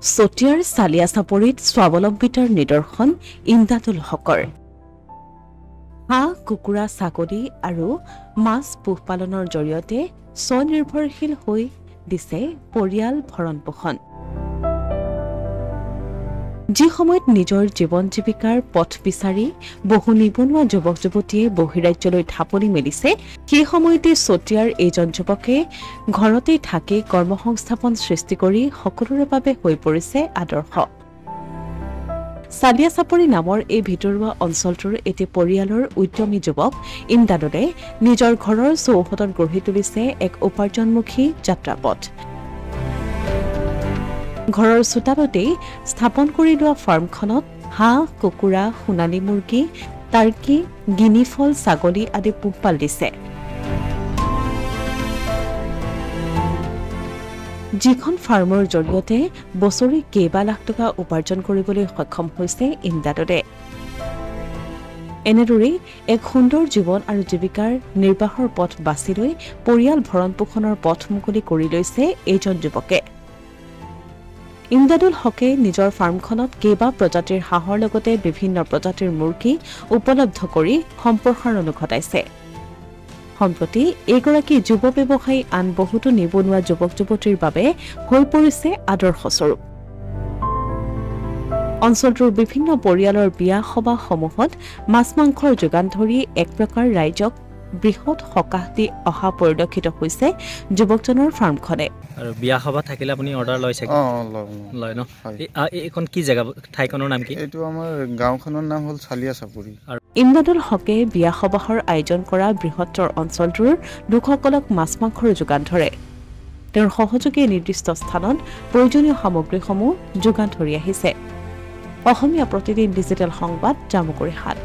চতিয়াৰ চালিয়া চাপৰিত স্বাৱলম্বিতাৰ নিদৰ্শন ইমদাদুল হকৰ। হাঁহ, কুকুৰা, ছাগলী আৰু মাছ পোহপালনৰ জৰিয়তে স্বনিৰ্ভৰশীল হৈ দিছে পৰিয়াল ভৰণ পোষণ। যি সময়ত নিজৰ জীৱন জীৱিকাৰ পথ বিচাৰি বহু নিবনুৱা যুৱক যুৱতীয়ে বহিৰাজ্যলৈ ঢাপলি মেলিছে, সেই সময়তে চতিয়াৰ এইজন যুৱকে ঘৰতেই থাকি কৰ্মসংস্থাপন সৃষ্টি কৰি সকলোৰে বাবে হৈ পৰিছে আদৰ্শ। চালিয়া চাপৰি নামৰ এই ভিতৰুৱা অঞ্চলটোৰ এটি পৰিয়ালৰ উদ্যমী যুৱক ইমদাদুলে নিজৰ ঘৰৰ চৌহদত গঢ়ি তুলিছে এক উপাৰ্জনমুখী যাত্ৰাপথ। ঘৰৰ চোতালতেই স্থাপন কৰি লোৱা ফাৰ্মখনত হাঁহ, কুকুৰা, সোণালী মুৰ্গী, টাৰ্কি, গিনি ফল, ছাগলী আদি পোহপাল দিছে। যিখন ফাৰ্মৰ জৰিয়তে বছৰি কেইবা লাখ টকা উপাৰ্জন কৰিবলৈ সক্ষম হৈছে ইমদাদুলে। এনেদৰেই এক সুন্দৰ জীৱন আৰু জীৱিকাৰ নিৰ্বাহৰ পথ বাছি লৈ পৰিয়াল ভৰণ পোষণৰ পথ মুকলি কৰি লৈছে এইজন যুৱকে। ইমদাদুল হকে নিজৰ ফাৰ্মখনত কেইবা প্ৰজাতিৰ হাঁহৰ লগতে বিভিন্ন প্ৰজাতিৰ মুৰ্গী উপলব্ধ কৰি সম্প্ৰসাৰণো ঘটাইছে। সম্প্ৰতি এইগৰাকী যুৱ ব্যৱসায়ী আন বহুতো নিবনুৱা যুৱক যুৱতীৰ বাবে হৈ পৰিছে আদৰ্শস্বৰূপ। অঞ্চলটোৰ বিভিন্ন পৰিয়ালৰ বিয়া সবাহসমূহত মাছ মাংসৰ যোগান ধৰি এক প্ৰকাৰ ৰাইজক বৃহৎ সকাহ দি অহা পৰিলক্ষিত হৈছে যুৱকজনৰ ফাৰ্মখনে। আৰু বিয়া সভা থাকিলে আপুনি অৰ্ডাৰ লয় চাগে? লয় ন? এইখন কি জেগা, ঠাইখনৰ নাম কি? এইটো আমাৰ গাঁওখনৰ নাম হ'ল চালিয়া চাপৰি। ইমদাদুল হকে বিয়া সবাহৰ আয়োজন কৰা বৃহত্তৰ অঞ্চলটোৰ লোকসকলক মাছ মাংসৰ যোগান ধৰে। তেওঁৰ সহযোগী নিৰ্দিষ্ট স্থানত প্ৰয়োজনীয় সামগ্ৰীসমূহ যোগান ধৰি আহিছে। অসমীয়া প্ৰতিদিন ডিজিটেল সংবাদ, জামুগুৰি হাট।